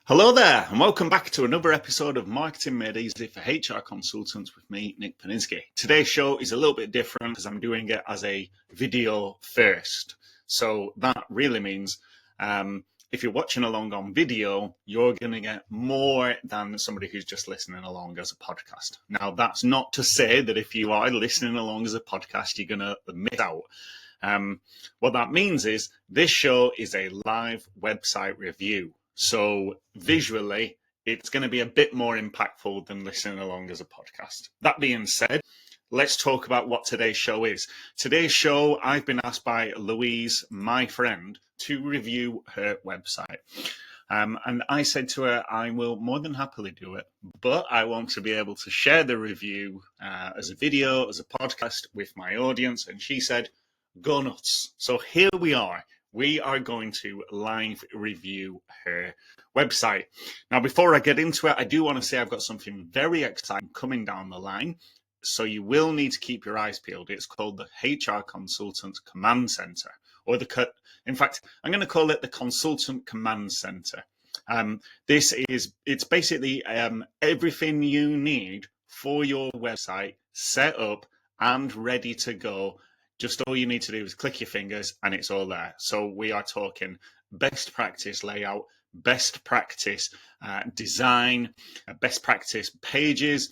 Hello there, and welcome back to another episode of Marketing Made Easy for HR Consultants with me, Nick Paninsky. Today's show is a little bit different because I'm doing it as a video first. So that really means if you're watching along on video, you're going to get more than somebody who's just listening along as a podcast. Now, that's not to say that if you are listening along as a podcast, you're going to miss out. What that means is this show is a live website review. So visually, it's going to be a bit more impactful than listening along as a podcast. That being said, let's talk about what today's show is. Today's show, I've been asked by Louise, my friend, to review her website. And I said to her, I will more than happily do it, but I want to be able to share the review as a video, as a podcast with my audience. And she said, go nuts. So here we are. We are going to live review her website. Now, before I get into it, I do want to say I've got something very exciting coming down the line. So you will need to keep your eyes peeled. It's called the HR Consultant Command Center, in fact, I'm going to call it the Consultant Command Center. It's basically everything you need for your website set up and ready to go. Just all you need to do is click your fingers and it's all there. So we are talking best practice layout, best practice design, best practice pages.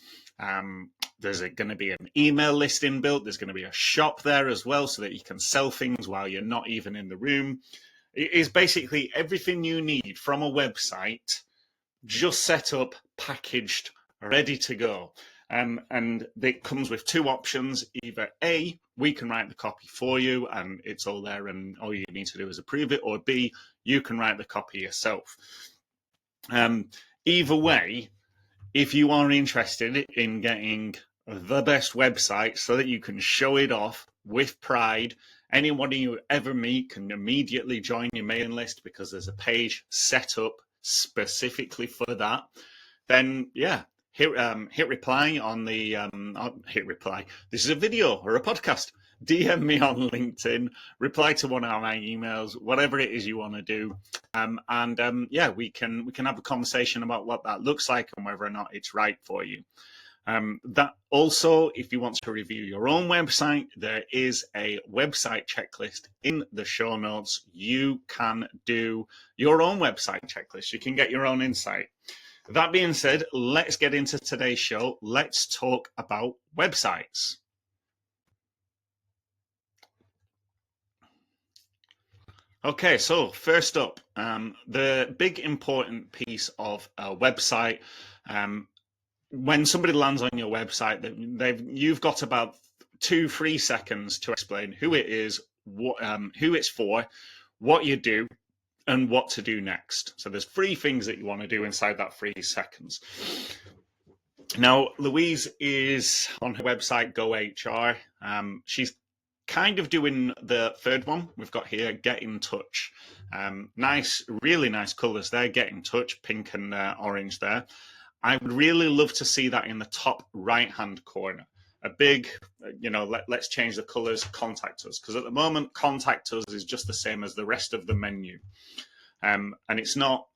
There's going to be an email listing built. There's going to be a shop there as well so that you can sell things while you're not even in the room. It is basically everything you need from a website, just set up, packaged, ready to go. And it comes with two options. Either A, we can write the copy for you and it's all there and all you need to do is approve it, or B, you can write the copy yourself. Either way, if you are interested in getting the best website so that you can show it off with pride, anyone you ever meet can immediately join your mailing list because there's a page set up specifically for that, then yeah, hit reply on the hit reply. This is a video or a podcast. DM me on LinkedIn, reply to one of my emails, whatever it is you want to do, yeah, we can have a conversation about what that looks like and whether or not it's right for you. That also, if you want to review your own website, there is a website checklist in the show notes. You can do your own website checklist. You can get your own insight. That being said, let's get into today's show. Let's talk about websites. Okay, so first up, the big important piece of a website. When somebody lands on your website, you've got about 2-3 seconds to explain who it is, who it's for, what you do, and what to do next. So there's 3 things that you want to do inside that 3 seconds. Now, Louise is on her website, Go HR. She's kind of doing the third one we've got here, Get in Touch. Nice, really nice colors there, Get in Touch, pink and orange there. I would really love to see that in the top right-hand corner. A big, let's change the colors, contact us. Because at the moment, contact us is just the same as the rest of the menu. And it's not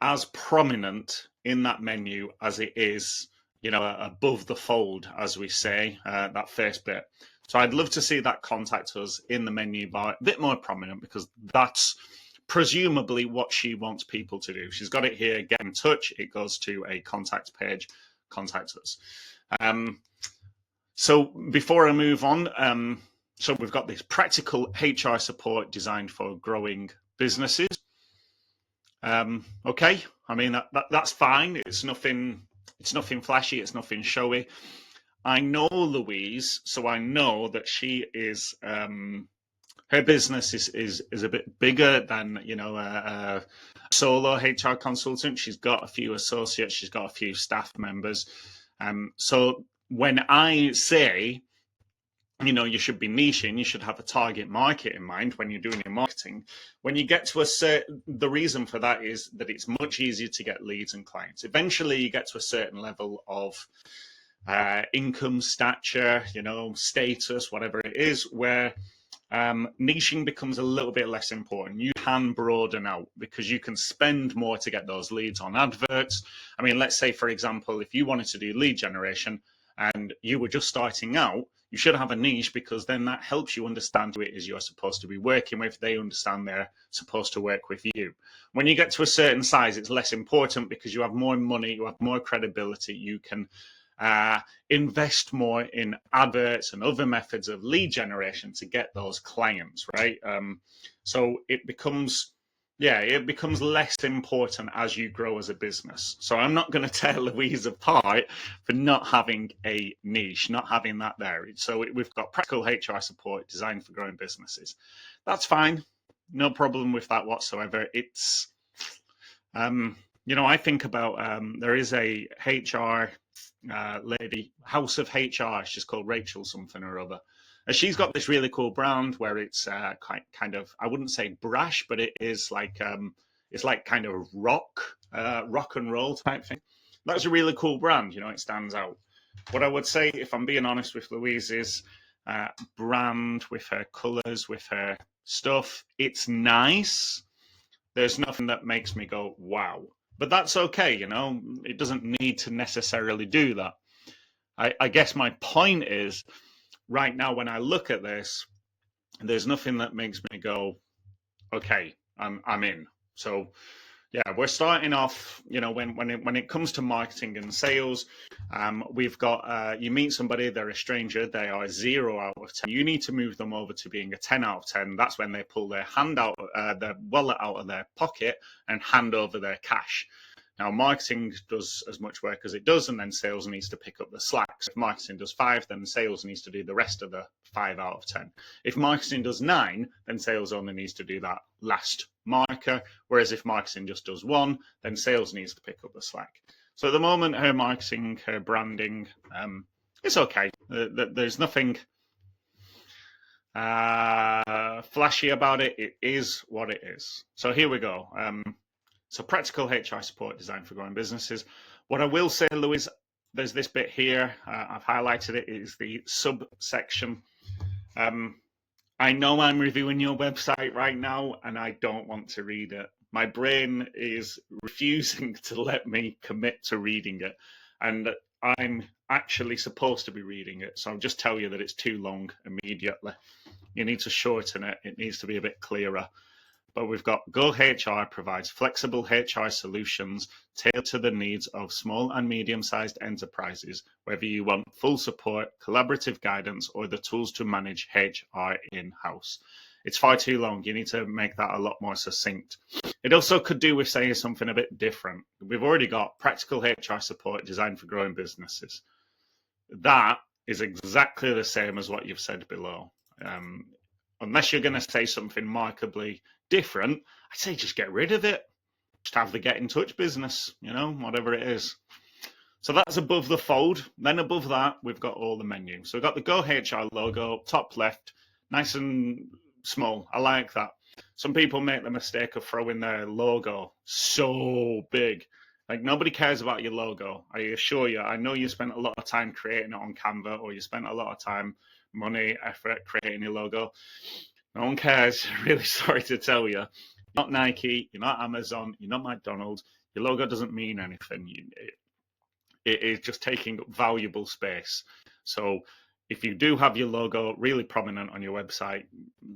as prominent in that menu as it is, above the fold, as we say, that first bit. So I'd love to see that contact us in the menu bar a bit more prominent, because that's presumably what she wants people to do. She's got it here, Get in Touch. It goes to a contact page, contact us. So before I move on, so we've got this practical HR support designed for growing businesses. Okay, I mean that's fine. It's nothing flashy. It's nothing showy. I know Louise, so I know that she is. Her business is a bit bigger than a solo HR consultant. She's got a few associates. She's got a few staff members. So when I say, you should be niching, you should have a target market in mind when you're doing your marketing. When you get to the reason for that is that it's much easier to get leads and clients. Eventually, you get to a certain level of income, stature, status, whatever it is, where niching becomes a little bit less important. You can broaden out because you can spend more to get those leads on adverts. I mean, let's say, for example, if you wanted to do lead generation and you were just starting out, you should have a niche, because then that helps you understand who it is you're supposed to be working with. They understand they're supposed to work with you. When you get to a certain size, it's less important because you have more money, you have more credibility, you can invest more in adverts and other methods of lead generation to get those clients, right? So it becomes less important as you grow as a business. So I'm not going to tear Louise apart for not having a niche, not having that there. So we've got practical HR support designed for growing businesses. That's fine. No problem with that whatsoever. It's, I think about, there is a HR lady, House of HR, she's called Rachel something or other. She's got this really cool brand where it's kind of, I wouldn't say brash, but it is like, it's like kind of rock and roll type thing. That's a really cool brand, it stands out. What I would say, if I'm being honest with Louise, is brand with her colours, with her stuff, it's nice. There's nothing that makes me go, wow. But that's okay, it doesn't need to necessarily do that. I guess my point is, right now, when I look at this, there's nothing that makes me go, okay, I'm in. So yeah, we're starting off, when it comes to marketing and sales, we've got, you meet somebody, they're a stranger, they are 0 out of 10. You need to move them over to being a 10 out of 10. That's when they pull their their wallet out of their pocket and hand over their cash. Now, marketing does as much work as it does, and then sales needs to pick up the slack. So if marketing does 5, then sales needs to do the rest of the 5 out of 10. If marketing does 9, then sales only needs to do that last marker. Whereas if marketing just does 1, then sales needs to pick up the slack. So at the moment, her marketing, her branding, it's okay. There's nothing flashy about it. It is what it is. So here we go. So practical HR support designed for growing businesses. What I will say, Louise, there's this bit here. I've highlighted it. It is the subsection. I know I'm reviewing your website right now, and I don't want to read it. My brain is refusing to let me commit to reading it. And I'm actually supposed to be reading it. So I'll just tell you that it's too long immediately. You need to shorten it. It needs to be a bit clearer. But we've got Go HR provides flexible HR solutions tailored to the needs of small and medium-sized enterprises, whether you want full support, collaborative guidance, or the tools to manage HR in-house. It's far too long. You need to make that a lot more succinct. It also could do with saying something a bit different. We've already got practical HR support designed for growing businesses. That is exactly the same as what you've said below. Unless you're going to say something markedly different, I'd say just get rid of it. Just have the get in touch business, whatever it is. So that's above the fold. Then above that, we've got all the menu. So we've got the Go HR logo, top left, nice and small. I like that. Some people make the mistake of throwing their logo so big. Like, nobody cares about your logo. I assure you. I know you spent a lot of time creating it on Canva, or you spent a lot of time, money, effort creating your logo. No one cares. Really sorry to tell you. You're not Nike, you're not Amazon, you're not McDonald's. Your logo doesn't mean anything. It is just taking up valuable space. So if you do have your logo really prominent on your website,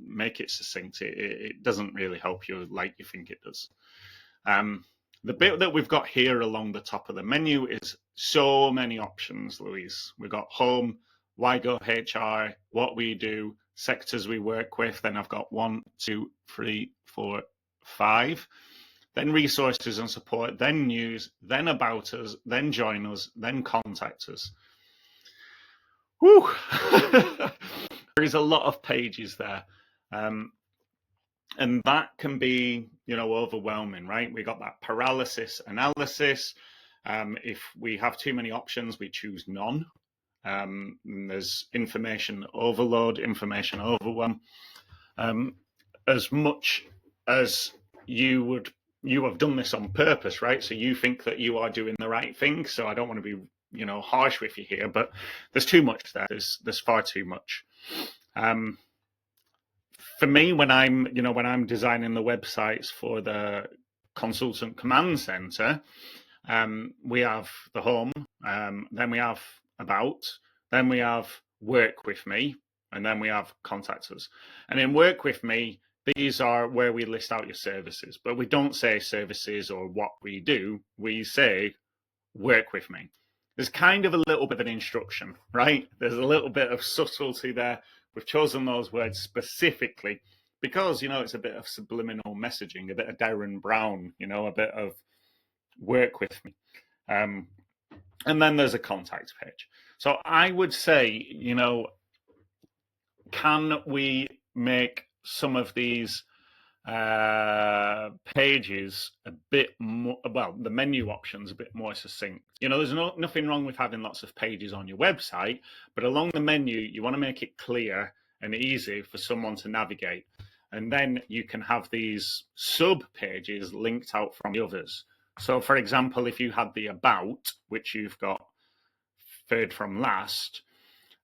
make it succinct. It doesn't really help you like you think it does. The bit that we've got here along the top of the menu is so many options, Louise. We've got home, why go HR, what we do, sectors we work with. Then I've got 1, 2, 3, 4, 5. Then resources and support, then news, then about us, then join us, then contact us. Whew. There is a lot of pages there. And that can be, overwhelming, right? We got that paralysis analysis. If we have too many options, we choose none. There's information overload, information overwhelm. As much as you have done this on purpose, right? So you think that you are doing the right thing. So I don't want to be, harsh with you here, but there's too much there. There's far too much. for me, when I'm designing the websites for the consultant command center, we have the home, then we have about, then we have work with me, and then we have contact us. And in work with me, these are where we list out your services, but we don't say services or what we do. We say work with me. There's kind of a little bit of an instruction, right? There's a little bit of subtlety there. We've chosen those words specifically because, it's a bit of subliminal messaging, a bit of Darren Brown, a bit of work with me. And then there's a contact page. So I would say, can we make some of these pages a bit more, the menu options a bit more succinct? There's nothing wrong with having lots of pages on your website, but along the menu, you want to make it clear and easy for someone to navigate. And then you can have these sub pages linked out from the others. So, for example, if you had the about, which you've got third from last,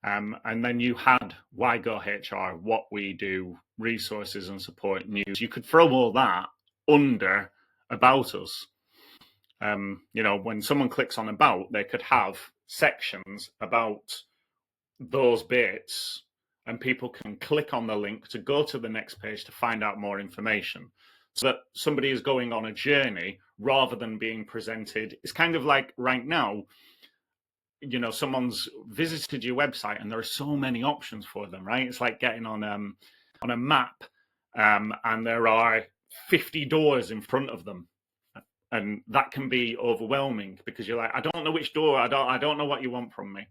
and then you had Why Go HR, what we do, resources and support news, you could throw all that under about us. When someone clicks on about, they could have sections about those bits, and people can click on the link to go to the next page to find out more information. So that somebody is going on a journey rather than being presented. It's kind of like right now, someone's visited your website and there are so many options for them, right? It's like getting on a map, and there are 50 doors in front of them. And that can be overwhelming because you're like, I don't know which door, I don't know what you want from me.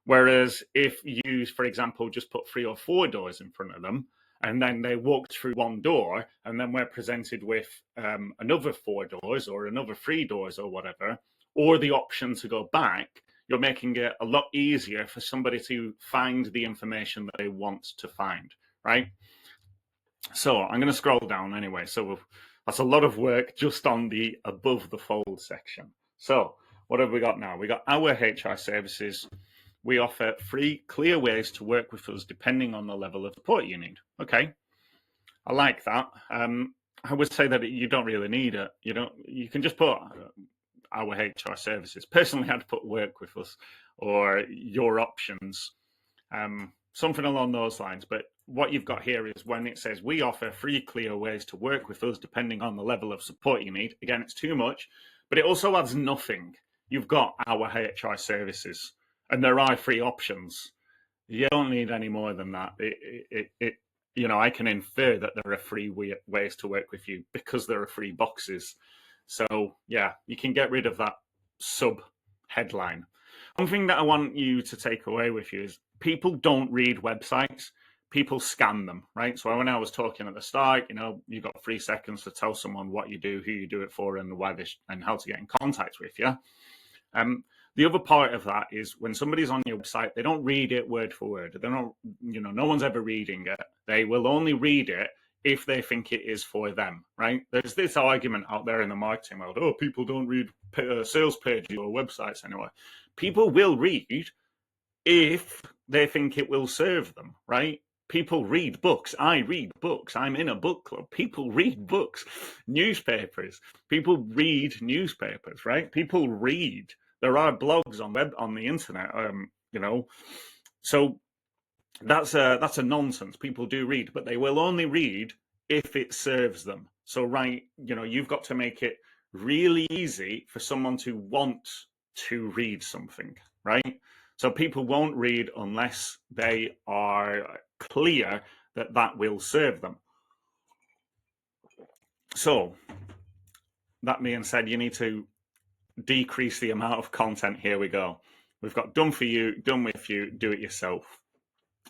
Whereas if you, for example, just put 3 or 4 doors in front of them, and then they walked through one door, and then we're presented with another 4 doors or another 3 doors or whatever, or the option to go back, you're making it a lot easier for somebody to find the information that they want to find, right? So I'm going to scroll down anyway. So that's a lot of work just on the above the fold section. So what have we got now? We got our HR services. We offer free, clear ways to work with us depending on the level of support you need. Okay, I like that. I would say that you don't really need it. You can just put our HR services. Personally, I'd put work with us or your options, something along those lines. But what you've got here is when it says we offer free, clear ways to work with us depending on the level of support you need. Again, it's too much, but it also adds nothing. You've got our HR services, and there are free options. You don't need any more than that. I can infer that there are free ways to work with you because there are free boxes. So yeah, you can get rid of that sub headline. One thing that I want you to take away with you is people don't read websites, people scan them, right? So when I was talking at the start, you've got 3 seconds to tell someone what you do, who you do it for, and why and how to get in contact with you. The other part of that is when somebody's on your website, they don't read it word for word. They're not, no one's ever reading it. They will only read it if they think it is for them, right? There's this argument out there in the marketing world, people don't read sales pages or websites anyway. People will read if they think it will serve them, right? People read books. I read books. I'm in a book club. People read books. Newspapers. People read newspapers, right? People read. There are blogs on the internet, So that's a nonsense. People do read, but they will only read if it serves them. So you've got to make it really easy for someone to want to read something, right? So people won't read unless they are clear that will serve them. So that being said, you need to decrease the amount of content. Here we go. We've got done for you, done with you, do it yourself.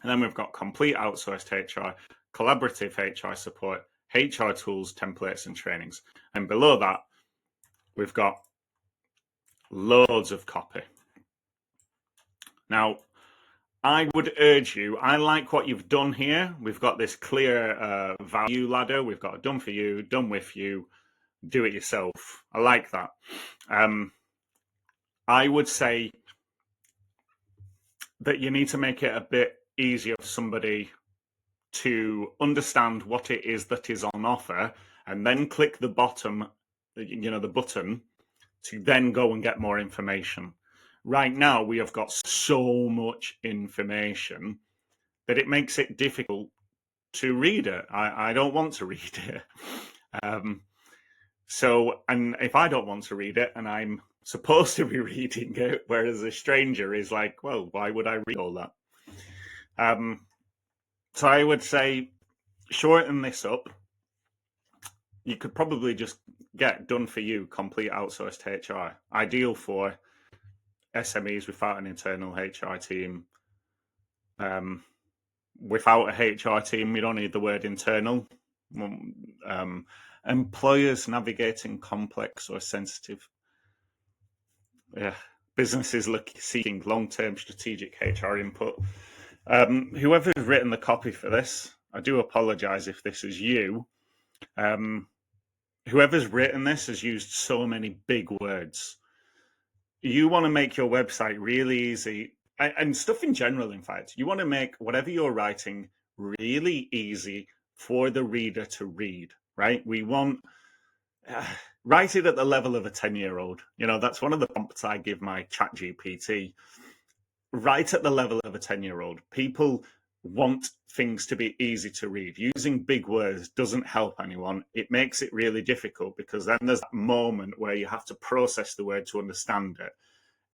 And then we've got complete outsourced HR, collaborative HR support, HR tools, templates, and trainings. And below that, we've got loads of copy. Now, I would urge you, I like what you've done here. We've got this clear value ladder. We've got done for you, done with you, do it yourself. I like that. I would say that you need to make it a bit easier for somebody to understand what it is that is on offer, and then click the bottom, the button, to then go and get more information. Right now, we have got so much information that it makes it difficult to read it. I don't want to read it. And if I don't want to read it and I'm supposed to be reading it, whereas a stranger is like, well, why would I read all that? So I would say shorten this up. You could probably just get done for you, complete outsourced HR. Ideal for SMEs without an internal HR team. Without a HR team, you don't need the word internal. Employers navigating complex or sensitive businesses seeking long-term strategic HR input. Whoever's written the copy for this, I do apologize if this is you. Whoever's written this has used so many big words. You want to make your website really easy, and stuff in general, in fact. You want to make whatever you're writing really easy for the reader to read, right? We want... write it at the level of a 10-year-old. That's one of the prompts I give my ChatGPT. Write at the level of a 10-year-old. People want things to be easy to read. Using big words doesn't help anyone. It makes it really difficult, because then there's that moment where you have to process the word to understand it.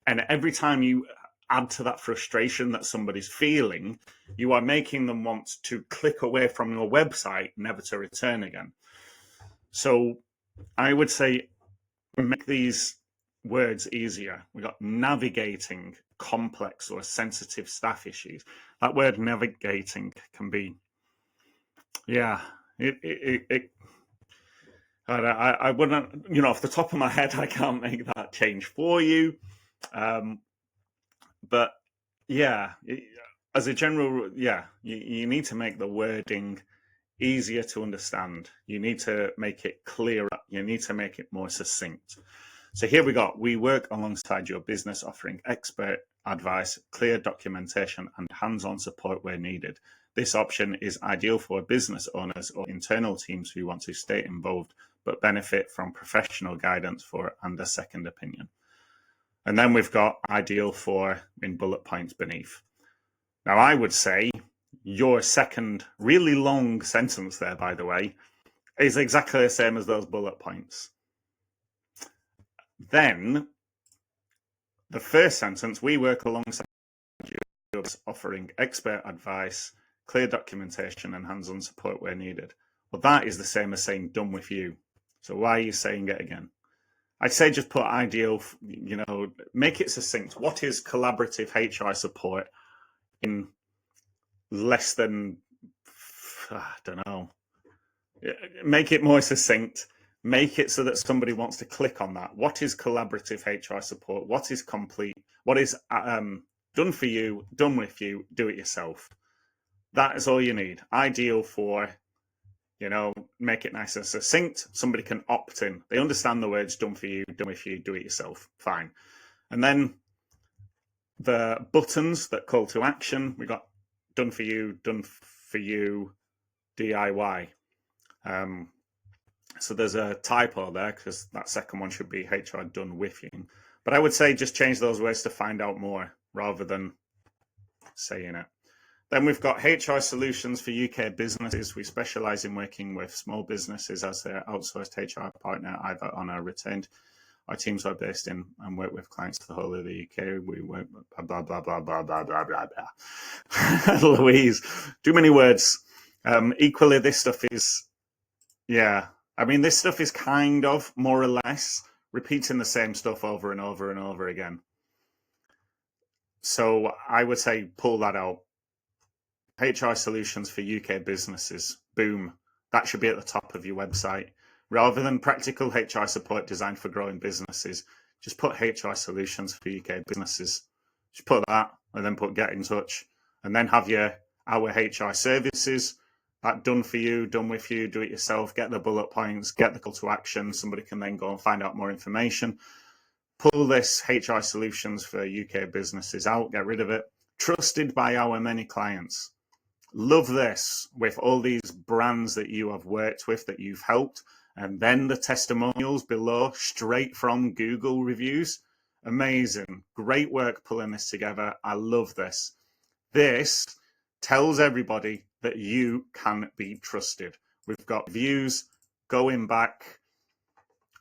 And every time you add to that frustration that somebody's feeling, you are making them want to click away from your website, never to return again. So I would say make these words easier. We got navigating complex or sensitive staff issues. That word navigating can be, I wouldn't, off the top of my head, I can't make that change for you. But yeah, as a general, you need to make the wording easier to understand. You need to make it clearer. You need to make it more succinct. So here we work alongside your business, offering expert advice, clear documentation, and hands-on support where needed. This option is ideal for business owners or internal teams who want to stay involved but benefit from professional guidance and a second opinion. And then we've got ideal for in bullet points beneath. Now, I would say your second really long sentence there, by the way, is exactly the same as those bullet points. Then the first sentence, we work alongside you, offering expert advice, clear documentation, and hands-on support where needed. Well, that is the same as saying done with you. So why are you saying it again? I'd say just put ideal, make it succinct. What is collaborative HR support in less than, I don't know. Make it more succinct. Make it so that somebody wants to click on that. What is collaborative HR support? What is complete? What is done for you, done with you, do it yourself? That is all you need. Ideal for, make it nice and succinct. Somebody can opt in. They understand the words done for you, done with you, do it yourself. Fine. And then the buttons that call to action, we got done for you, DIY. So there's a typo there, because that second one should be HR done with you. But I would say just change those words to find out more rather than saying it. Then we've got HR solutions for UK businesses. We specialize in working with small businesses as their outsourced HR partner, either on or retained. Our teams are based in and work with clients the whole of the UK. We work with blah, blah, blah, blah, blah, blah, blah, blah. Louise, too many words. Equally, this stuff is, this stuff is kind of more or less repeating the same stuff over and over and over again. So I would say pull that out. HR solutions for UK businesses. Boom. That should be at the top of your website. Rather than practical HR support designed for growing businesses, just put HR solutions for UK businesses. Just put that and then put get in touch. And then have our HR services. That done for you, done with you, do it yourself, get the bullet points, get the call to action. Somebody can then go and find out more information. Pull this HR solutions for UK businesses out, get rid of it. Trusted by our many clients. Love this, with all these brands that you have worked with, that you've helped, and then the testimonials below straight from Google reviews. Amazing. Great work pulling this together. I love this. This tells everybody that you can be trusted. We've got views going back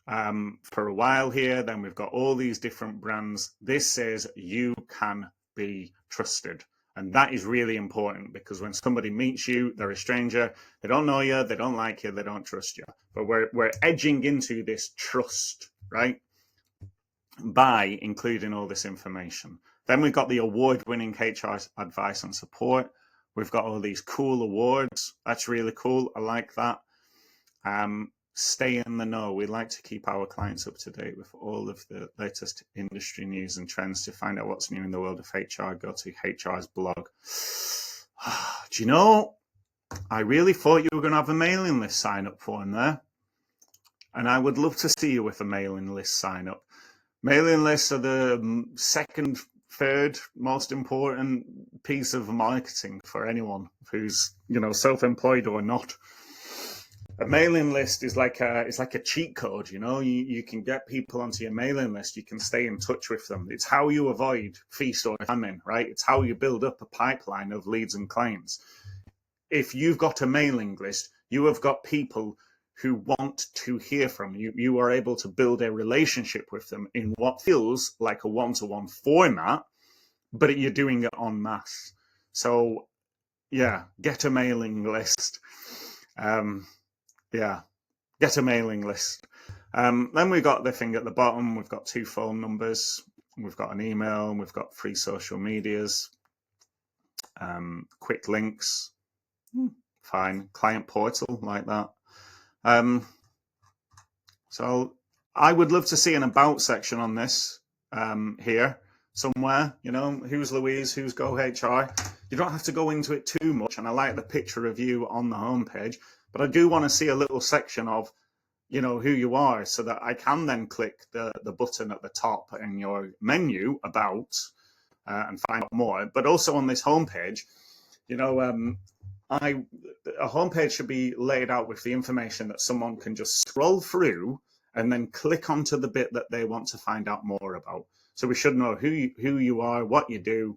for a while here. Then we've got all these different brands. This says you can be trusted. And that is really important, because when somebody meets you, they're a stranger, they don't know you, they don't like you, they don't trust you. But we're edging into this trust, right? By including all this information. Then we've got the award-winning HR advice and support. We've got all these cool awards. That's really cool. I like that. Stay in the know. We like to keep our clients up to date with all of the latest industry news and trends. To find out what's new in the world of HR, go to HR's blog. Do you know, I really thought you were going to have a mailing list sign up for in there. And I would love to see you with a mailing list sign up. Mailing lists are the second, third most important piece of marketing for anyone who's, self-employed or not. A mailing list is like a cheat code, you can get people onto your mailing list. You can stay in touch with them. It's how you avoid feast or famine, right? It's how you build up a pipeline of leads and clients. If you've got a mailing list, you have got people who want to hear from you. You are able to build a relationship with them in what feels like a one-to-one format, but you're doing it en masse. So yeah, get a mailing list. Get a mailing list. Then we've got the thing at the bottom. We've got 2 phone numbers. We've got an email, and we've got 3 social medias. Quick links. Fine. Client portal, like that. So I would love to see an about section on this here somewhere. Who's Louise, who's Go HR. You don't have to go into it too much, and I like the picture of you on the homepage, but I do want to see a little section of who you are, so that I can then click the button at the top in your menu about and find out more. But also on this homepage, a homepage should be laid out with the information that someone can just scroll through and then click onto the bit that they want to find out more about. So we should know who you are, what you do,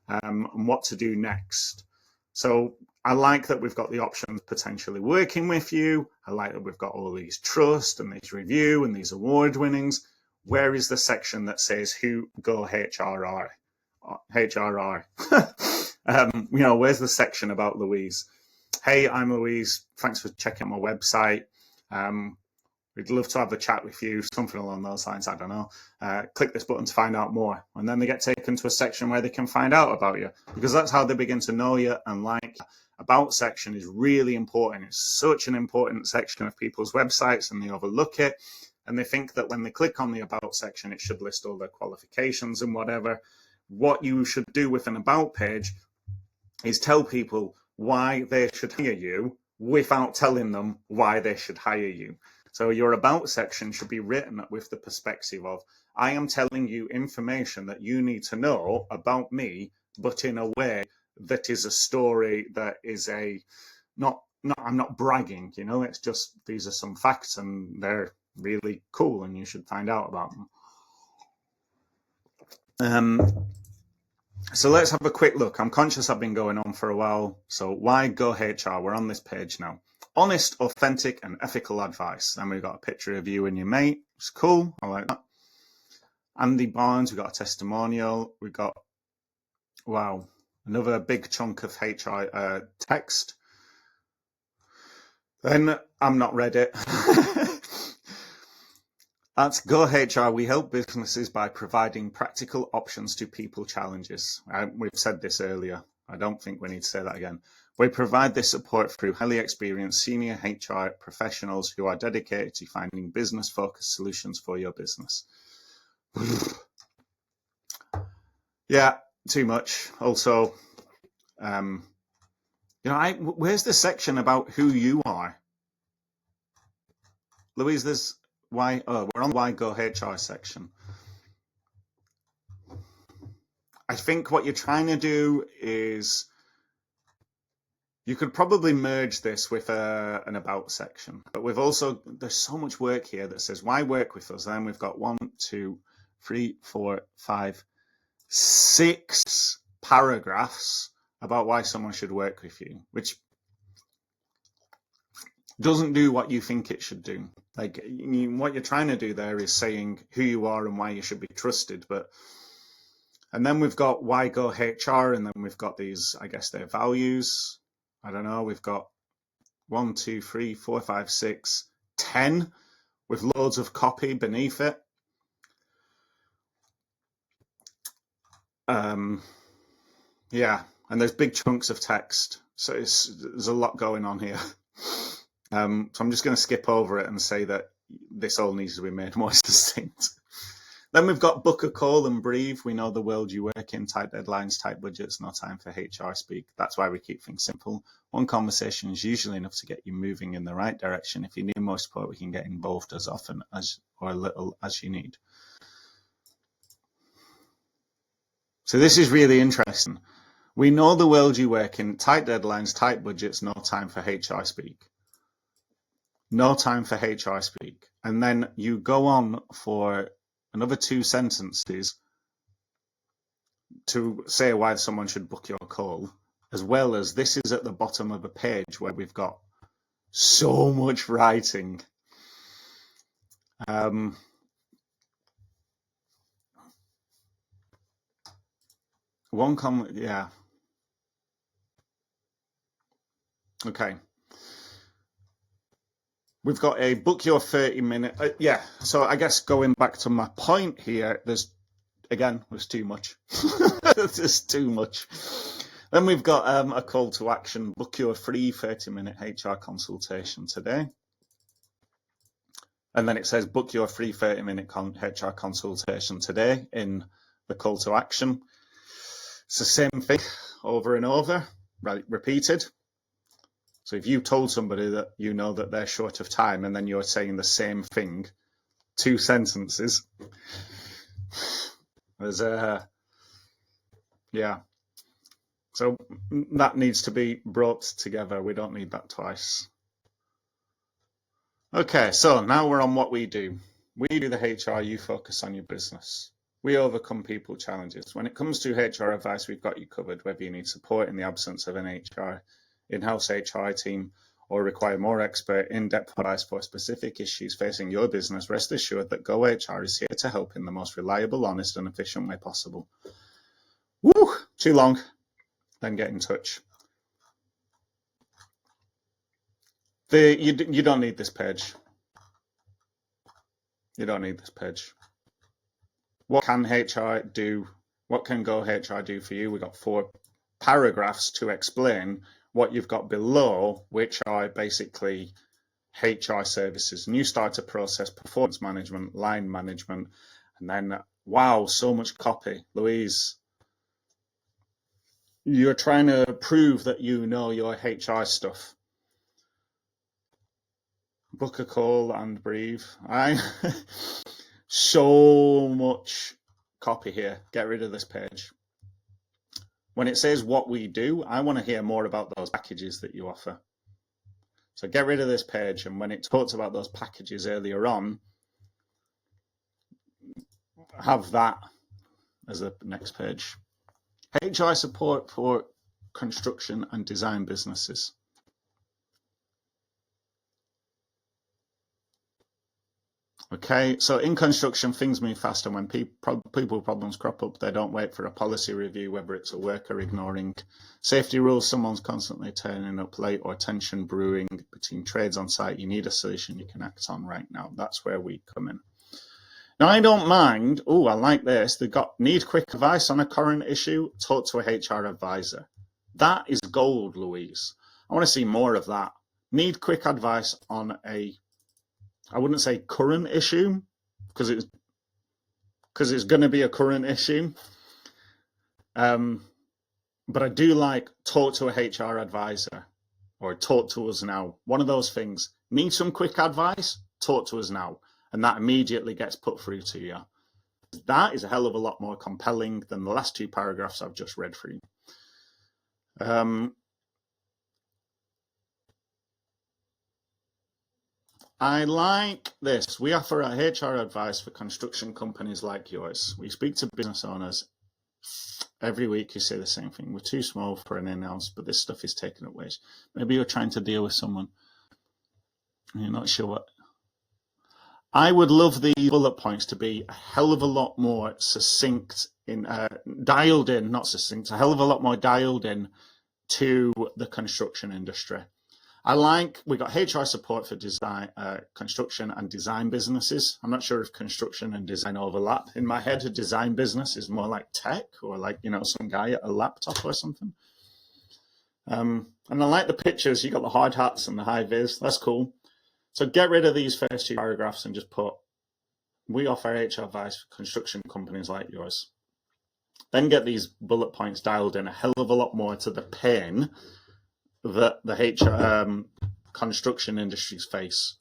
and what to do next. So I like that we've got the options potentially working with you. I like that we've got all these trust and these review and these award winnings. Where is the section that says who Go HRR? HRR. Where's the section about Louise? Hey, I'm Louise. Thanks for checking out my website. We'd love to have a chat with you, something along those lines, I don't know. Click this button to find out more. And then they get taken to a section where they can find out about you, because that's how they begin to know you and like you. About section is really important. It's such an important section of people's websites, and they overlook it. And they think that when they click on the about section, it should list all their qualifications and whatever. What you should do with an about page is tell people why they should hire you without telling them why they should hire you. So your about section should be written with the perspective of, I am telling you information that you need to know about me, but in a way that is a story that is I'm not bragging, it's just, these are some facts and they're really cool and you should find out about them. So let's have a quick look. I'm conscious I've been going on for a while. So why Go HR? We're on this page now. Honest, authentic, and ethical advice. Then we've got a picture of you and your mate. It's cool. I like that. Andy Barnes. We've got a testimonial. We've got, wow, another big chunk of HR text. Then I'm not read it. At Go HR, we help businesses by providing practical options to people challenges. We've said this earlier. I don't think we need to say that again. We provide this support through highly experienced senior HR professionals who are dedicated to finding business-focused solutions for your business. Yeah, too much. Also, where's the section about who you are? Louise, we're on the Why Go HR section. I think what you're trying to do is You could probably merge this with an about section, but there's so much work here that says, why work with us? Then we've got 1, 2, 3, 4, 5, 6 paragraphs about why someone should work with you, which doesn't do what you think it should do. Like, what you're trying to do there is saying who you are and why you should be trusted. And then we've got why go HR, and then we've got these, I guess, their values. I don't know. We've got 1, 2, 3, 4, 5, 6, 10 with loads of copy beneath it. Yeah, and there's big chunks of text. So there's a lot going on here. So I'm just going to skip over it and say that this all needs to be made more distinct. Then we've got book a call and breathe. We know the world you work in, tight deadlines, tight budgets, no time for HR speak. That's why we keep things simple. One conversation is usually enough to get you moving in the right direction. If you need more support, we can get involved as often as or a little as you need. So this is really interesting. We know the world you work in, tight deadlines, tight budgets, no time for HR speak. No time for HR speak. And then you go on for another 2 sentences to say why someone should book your call, as well as this is at the bottom of a page where we've got so much writing. One comment, yeah. Okay. We've got a book your 30-minute, yeah. So I guess going back to my point here, there's too much. There's too much. Then we've got a call to action, book your free 30-minute HR consultation today. And then it says book your free 30-minute HR consultation today in the call to action. It's the same thing over and over, right, repeated. So if you told somebody that you know that they're short of time and then you're saying the same thing, 2 sentences, there's yeah. So that needs to be brought together. We don't need that twice. Okay, so now we're on what we do. We do the HR, you focus on your business. We overcome people challenges. When it comes to HR advice, we've got you covered, whether you need support in the absence of an in-house HR team or require more expert, in-depth advice for specific issues facing your business. Rest assured that Go HR is here to help in the most reliable, honest, and efficient way possible. Woo! Too long. Then get in touch. You don't need this page. You don't need this page. What can HR do? What can Go HR do for you? We've got 4 paragraphs to explain what you've got below, which are basically HR services, new starter process, performance management, line management, and then, wow, so much copy. Louise, you're trying to prove that you know your HR stuff. Book a call and breathe. So much copy here. Get rid of this page. When it says what we do, I want to hear more about those packages that you offer. So get rid of this page. And when it talks about those packages earlier on, have that as the next page. HR support for construction and design businesses. Okay, so in construction, things move faster. When people problems crop up, they don't wait for a policy review, whether it's a worker ignoring safety rules, someone's constantly turning up late, or tension brewing between trades on site. You need a solution you can act on right now. That's where we come in. Now, I don't mind. Oh, I like this. They've got need quick advice on a current issue. Talk to a HR advisor. That is gold, Louise. I want to see more of that. Need quick advice on I wouldn't say current issue, because it's going to be a current issue. But I do like talk to a HR advisor or talk to us now. One of those things. Need some quick advice? Talk to us now. And that immediately gets put through to you. That is a hell of a lot more compelling than the last 2 paragraphs I've just read through. I like this. We offer our HR advice for construction companies like yours. We speak to business owners every week. You say the same thing. We're too small for an in-house, but this stuff is taking up wage. Maybe you're trying to deal with someone and you're not sure what. I would love the bullet points to be a hell of a lot more succinct, dialed in, not succinct, a hell of a lot more dialed in to the construction industry. We got HR support for design, construction and design businesses. I'm not sure if construction and design overlap. In my head, a design business is more like tech or like, some guy at a laptop or something. And I like the pictures. You got the hard hats and the high vis. That's cool. So get rid of these first two paragraphs and just put, we offer HR advice for construction companies like yours. Then get these bullet points dialed in a hell of a lot more to the pain that the HR construction industries face,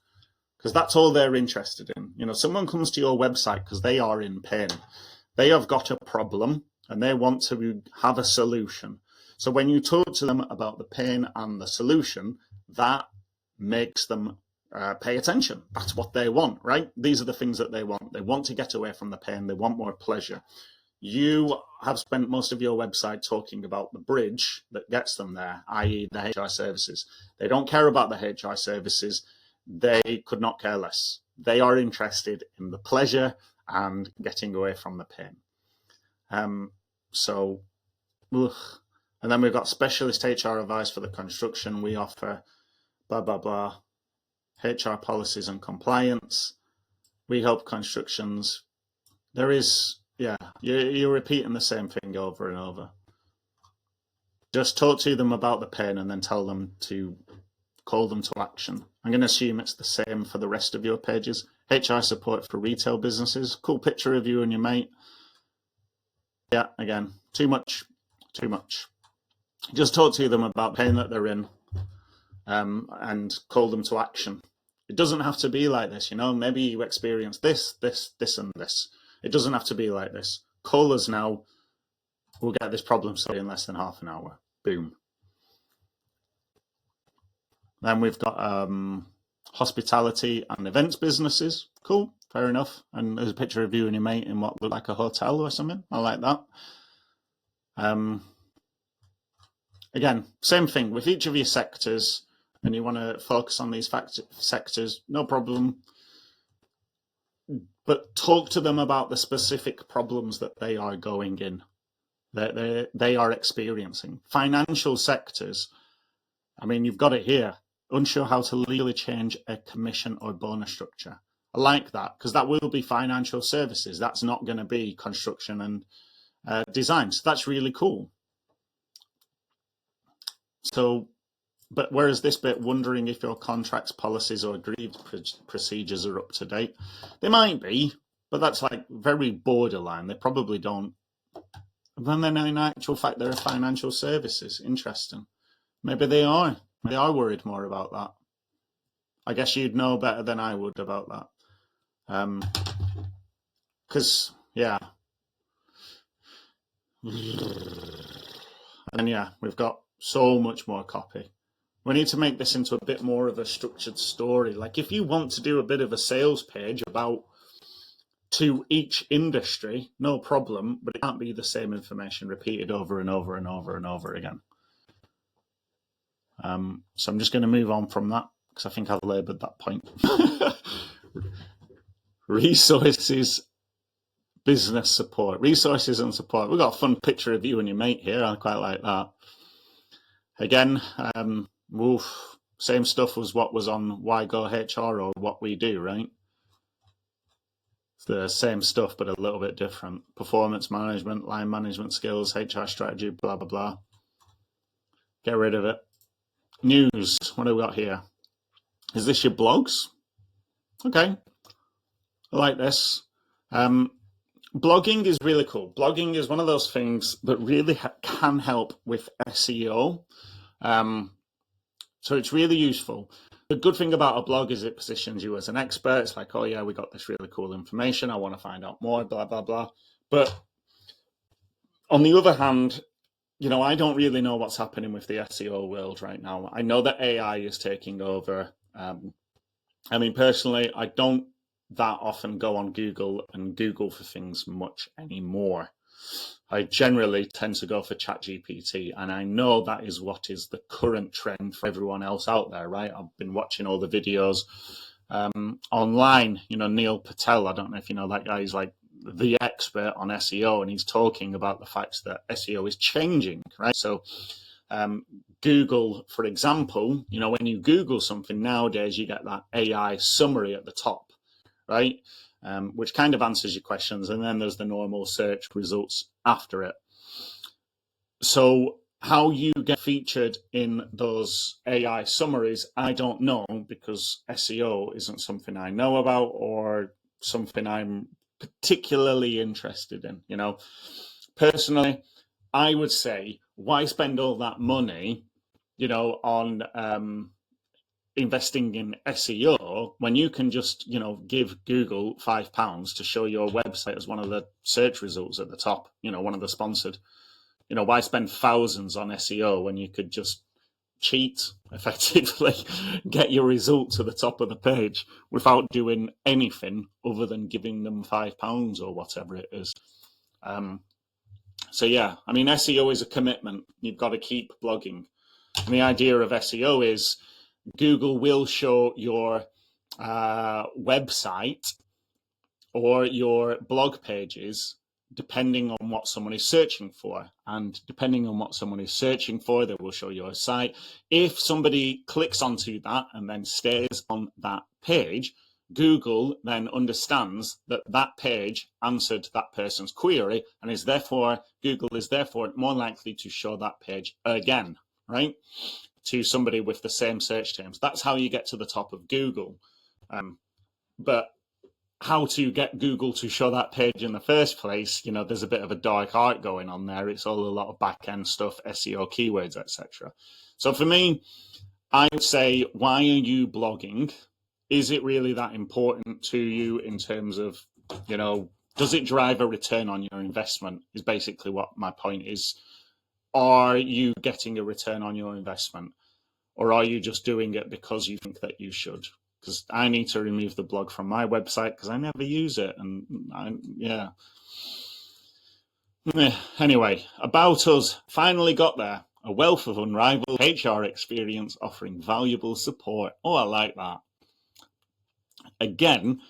because that's all they're interested in. Someone comes to your website because they are in pain. They have got a problem and they want to have a solution. So when you talk to them about the pain and the solution, that makes them pay attention. That's what they want, right? These are the things that they want. They want to get away from the pain. They want more pleasure. You have spent most of your website talking about the bridge that gets them there, i.e. the HR services. They don't care about the HR services. They could not care less. They are interested in the pleasure and getting away from the pain. And then we've got specialist HR advice for the construction. We offer blah, blah, blah, HR policies and compliance. We help constructions. There is... Yeah, you're repeating the same thing over and over. Just talk to them about the pain and then tell them to call them to action. I'm going to assume it's the same for the rest of your pages. HR support for retail businesses. Cool picture of you and your mate. Yeah, again, too much. Just talk to them about pain that they're in and call them to action. It doesn't have to be like this, Maybe you experience this, and this. It doesn't have to be like this. Call us now. We'll get this problem solved in less than half an hour. Boom. Then we've got hospitality and events businesses. Cool, fair enough. And there's a picture of you and your mate in what looked like a hotel or something. I like that. Again, same thing with each of your sectors, and you want to focus on these sectors, no problem. But talk to them about the specific problems that they are going in, that they are experiencing. Financial sectors, you've got it here. Unsure how to legally change a commission or bonus structure. I like that, because that will be financial services. That's not going to be construction and design. So that's really cool. But whereas this bit, wondering if your contracts, policies, or agreed procedures are up to date, they might be, but that's like very borderline. They probably don't. When then in actual fact, they're financial services. Interesting. Maybe they are. They are worried more about that. I guess you'd know better than I would about that. Because, yeah. And yeah, we've got so much more copy. We need to make this into a bit more of a structured story. Like if you want to do a bit of a sales page to each industry, no problem, but it can't be the same information repeated over and over and over and over again. So I'm just going to move on from that because I think I've laboured that point. Resources, business support, resources and support. We've got a fun picture of you and your mate here. I quite like that. Again, same stuff as what was on Why Go HR or What We Do, right? It's the same stuff, but a little bit different. Performance management, line management skills, HR strategy, blah, blah, blah. Get rid of it. News, what do we got here? Is this your blogs? Okay, I like this. Blogging is really cool. Blogging is one of those things that really can help with SEO. So it's really useful. The good thing about a blog is it positions you as an expert. It's like, oh yeah, we got this really cool information. I want to find out more, blah, blah, blah. But on the other hand, I don't really know what's happening with the SEO world right now. I know that AI is taking over I mean, personally, I don't that often go on Google and Google for things much anymore. I generally tend to go for ChatGPT, and I know that is what is the current trend for everyone else out there, right? I've been watching all the videos online. You know, Neil Patel, I don't know if you know that guy, he's like the expert on SEO, and he's talking about the fact that SEO is changing, right? So Google, for example, you know, when you Google something nowadays, you get that AI summary at the top, right? Which kind of answers your questions. And then there's the normal search results after it. So how you get featured in those AI summaries, I don't know, because SEO isn't something I know about or something I'm particularly interested in. You know, personally, I would say, why spend all that money, you know, on investing in SEO when you can just, you know, give Google £5 to show your website as one of the search results at the top, you know, one of the sponsored. You know, why spend thousands on SEO when you could just cheat effectively, get your result to the top of the page without doing anything other than giving them £5 or whatever it is. So yeah, I mean, SEO is a commitment. You've got to keep blogging. And the idea of SEO is Google will show your website or your blog pages depending on what someone is searching for. And depending on what someone is searching for, they will show your site. If somebody clicks onto that and then stays on that page, Google then understands that that page answered that person's query, and is therefore, Google is therefore more likely to show that page again, right, to somebody with the same search terms. That's how you get to the top of Google. But how to get Google to show that page in the first place, you know, there's a bit of a dark art going on there. It's all a lot of back end stuff, SEO keywords, etc. So for me, I would say, why are you blogging? Is it really that important to you in terms of, you know, does it drive a return on your investment? Is basically what my point is. Are you getting a return on your investment? Or are you just doing it because you think that you should? Because I need to remove the blog from my website because I never use it. And yeah. Anyway, about us, finally got there. A wealth of unrivaled HR experience offering valuable support. Oh, I like that. Again,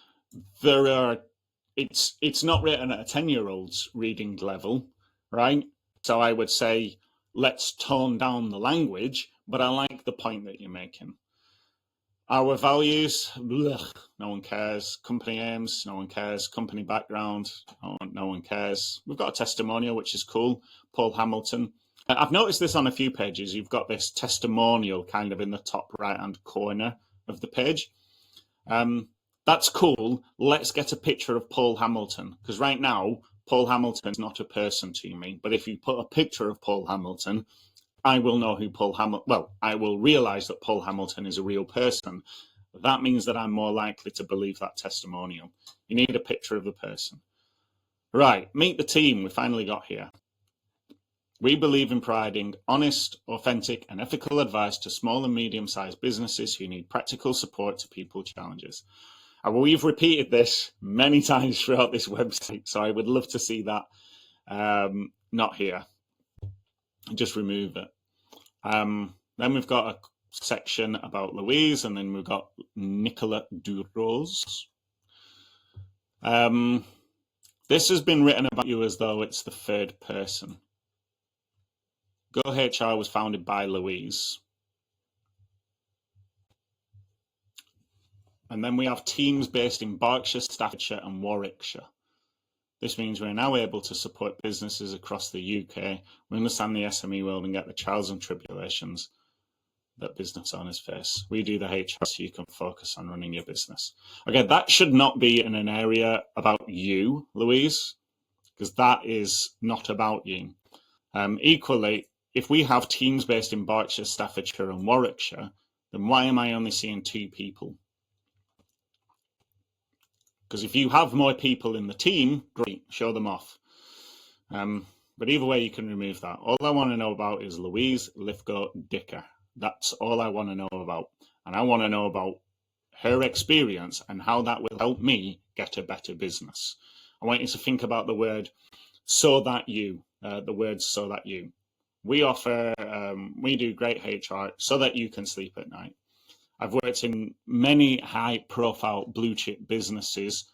it's not written at a 10-year-old's reading level, right? So I would say, let's tone down the language, but I like the point that you're making. Our values, no one cares. Company aims, no one cares. Company background, no one cares. We've got a testimonial, which is cool. Paul Hamilton. I've noticed this on a few pages. You've got this testimonial kind of in the top right-hand corner of the page. That's cool. Let's get a picture of Paul Hamilton, because right now, Paul Hamilton is not a person to me. But if you put a picture of Paul Hamilton, I will know who Paul Hamilton, well, I will realize that Paul Hamilton is a real person. That means that I'm more likely to believe that testimonial. You need a picture of the person. Right, meet the team. We finally got here. We believe in providing honest, authentic, and ethical advice to small and medium-sized businesses who need practical support to people challenges. And we've repeated this many times throughout this website, so I would love to see that not here. Just remove it. Then we've got a section about Louise, and then we've got Nicola Durose. This has been written about you as though it's the third person. Go HR was founded by Louise. And then we have teams based in Berkshire, Staffordshire, and Warwickshire. This means we're now able to support businesses across the UK. We understand the SME world and get the trials and tribulations that business owners face. We do the HR so you can focus on running your business. Okay, that should not be in an area about you, Louise, because that is not about you. Equally, if we have teams based in Berkshire, Staffordshire, and Warwickshire, then why am I only seeing 2 people? Because if you have more people in the team, great, show them off. But either way, you can remove that. All I want to know about is Louise Lithgow Dicker. That's all I want to know about. And I want to know about her experience and how that will help me get a better business. I want you to think about the word so that you, the words so that you. We offer, we do great HR so that you can sleep at night. I've worked in many high profile blue chip businesses,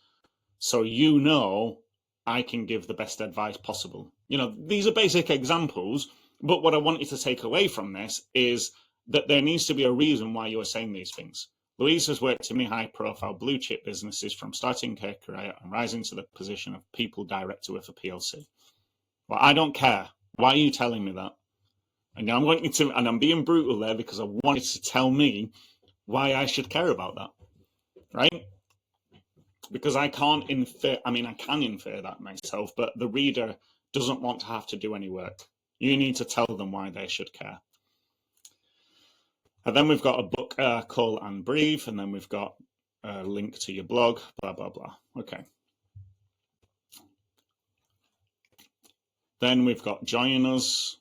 so you know I can give the best advice possible. You know, these are basic examples, but what I want you to take away from this is that there needs to be a reason why you're saying these things. Louise has worked in many high profile blue chip businesses, from starting her career and rising to the position of people director with a PLC. Well, I don't care. Why are you telling me that? And I'm wanting you to, and I'm being brutal there because I want you to tell me why I should care about that, right? Because I can't infer, I mean, I can infer that myself, but the reader doesn't want to have to do any work. You need to tell them why they should care. And then we've got a book, Call and Breathe, and then we've got a link to your blog, blah, blah, blah. Okay. Then we've got Join Us,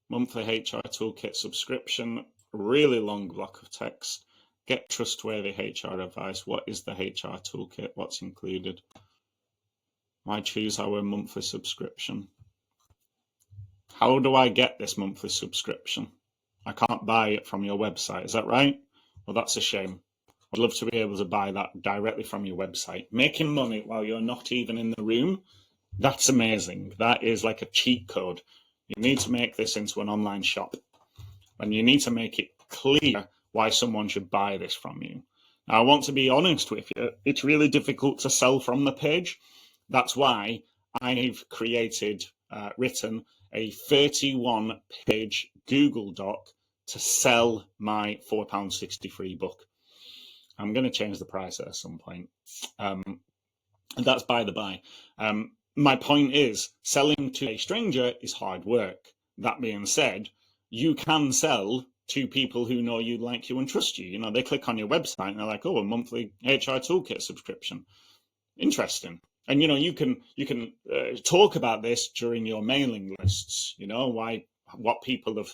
monthly HR toolkit subscription, really long block of text. Get trustworthy HR advice. What is the HR toolkit? What's included? Why choose our monthly subscription? How do I get this monthly subscription? I can't buy it from your website. Is that right? Well, that's a shame. I'd love to be able to buy that directly from your website. Making money while you're not even in the room, that's amazing. That is like a cheat code. You need to make this into an online shop, and you need to make it clear why someone should buy this from you. Now, I want to be honest with you. It's really difficult to sell from the page. That's why I've written a 31-page Google Doc to sell my £4.63 book. I'm going to change the price at some point. And that's by the by. My point is, selling to a stranger is hard work. That being said, you can sell to people who know you, like you, and trust you. You know, they click on your website and they're like, oh, a monthly HR toolkit subscription. Interesting. And, you know, you can talk about this during your mailing lists, you know, what people have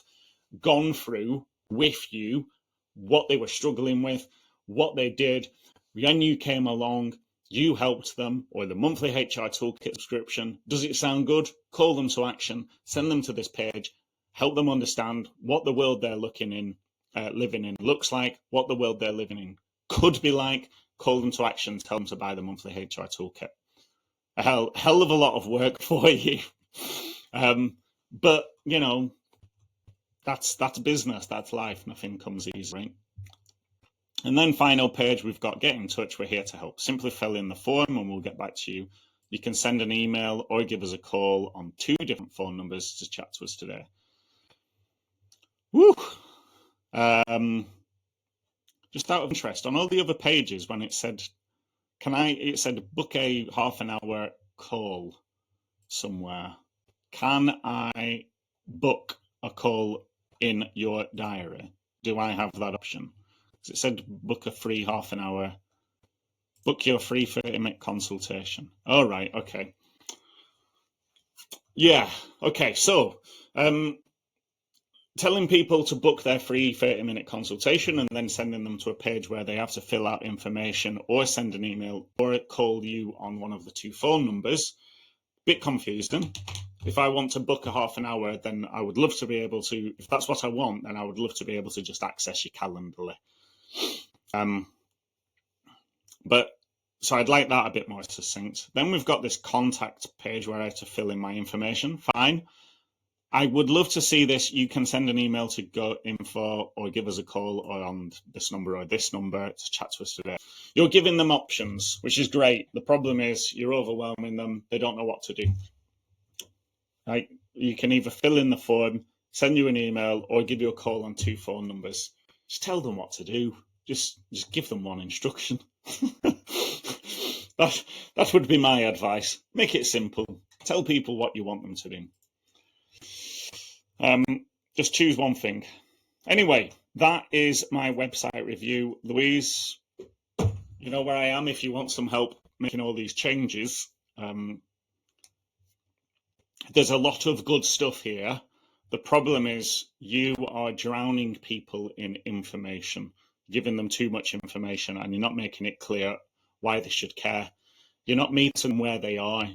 gone through with you, what they were struggling with, what they did. When you came along, you helped them, or the monthly HR toolkit subscription. Does it sound good? Call them to action, send them to this page, help them understand what the world they're living in looks like, what the world they're living in could be like. Call them to action, tell them to buy the monthly HR toolkit. A hell of a lot of work for you. But, you know, that's business, that's life. Nothing comes easy, right? And then final page, we've got get in touch. We're here to help. Simply fill in the form and we'll get back to you. You can send an email or give us a call on 2 different phone numbers to chat to us today. Woo! Just out of interest, on all the other pages, when it said, it said book a half an hour call somewhere. Can I book a call in your diary? Do I have that option? It said book a free half an hour, book your free 30-minute consultation. All right, okay. Yeah, okay, so telling people to book their free 30-minute consultation and then sending them to a page where they have to fill out information or send an email or call you on one of the 2 phone numbers, bit confusing. If I want to book a half an hour, then I would love to be able to, if that's what I want, then I would love to be able to just access your Calendly. But so I'd like that a bit more succinct. Then we've got this contact page where I have to fill in my information. Fine. I would love to see this. You can send an email to go.info or give us a call or on this number or this number to chat to us today. You're giving them options, which is great. The problem is you're overwhelming them. They don't know what to do. Right? You can either fill in the form, send you an email, or give you a call on 2 phone numbers. Just tell them what to do. Just give them one instruction. That would be my advice. Make it simple. Tell people what you want them to do. Just choose one thing. Anyway, that is my website review. Louise, you know where I am if you want some help making all these changes. There's a lot of good stuff here. The problem is you are drowning people in information. giving them too much information and you're not making it clear why they should care. You're not meeting them where they are,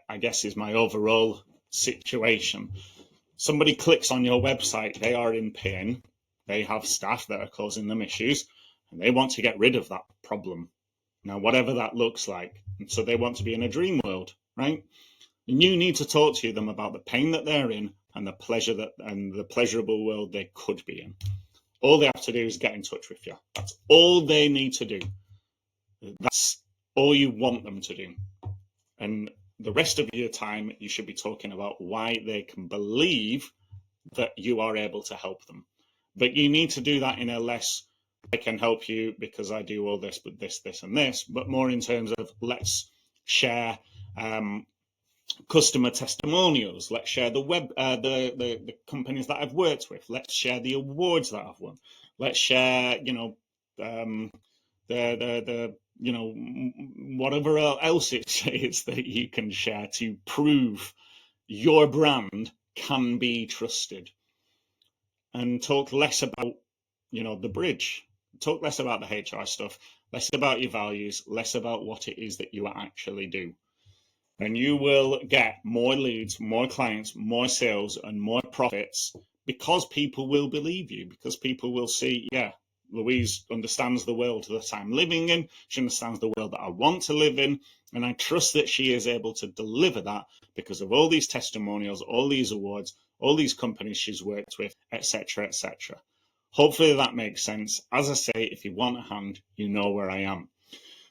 I guess is my overall situation. Somebody clicks on your website, they are in pain, they have staff that are causing them issues, and they want to get rid of that problem. Now, whatever that looks like. And so they want to be in a dream world, right? And you need to talk to them about the pain that they're in and the pleasure and the pleasurable world they could be in. All they have to do is get in touch with you. That's all they need to do. That's all you want them to do. And the rest of your time, you should be talking about why they can believe that you are able to help them. But you need to do that in a less, I can help you because I do all this, but this, and this, but more in terms of let's share customer testimonials. Let's share the the companies that I've worked with. Let's share the awards that I've won. Let's share, whatever else it is that you can share to prove your brand can be trusted. And talk less about, the bridge. Talk less about the HR stuff, less about your values, less about what it is that you actually do. And you will get more leads, more clients, more sales, and more profits because people will believe you, because people will see, yeah, Louise understands the world that I'm living in. She understands the world that I want to live in. And I trust that she is able to deliver that because of all these testimonials, all these awards, all these companies she's worked with, etc., etc. Hopefully that makes sense. As I say, if you want a hand, you know where I am.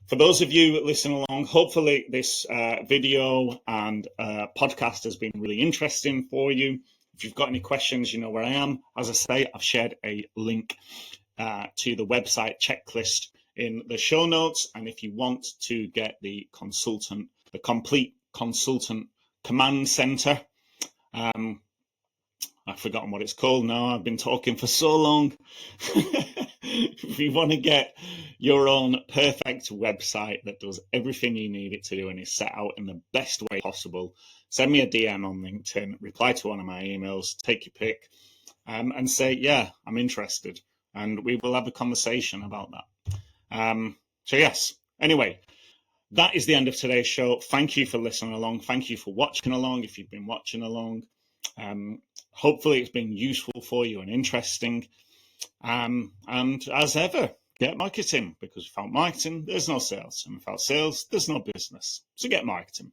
For those of you listening along, hopefully this video and podcast has been really interesting for you. If you've got any questions, you know where I am. As I say, I've shared a link to the website checklist in the show notes. And if you want to get the complete consultant command center, I've forgotten what it's called now. I've been talking for so long. If you want to get your own perfect website that does everything you need it to do and is set out in the best way possible, send me a DM on LinkedIn, reply to one of my emails, take your pick, and say, yeah, I'm interested. And we will have a conversation about that. So yes, anyway, that is the end of today's show. Thank you for listening along. Thank you for watching along if you've been watching along. Hopefully it's been useful for you and interesting. And as ever, get marketing, because without marketing, there's no sales. And without sales, there's no business. So get marketing.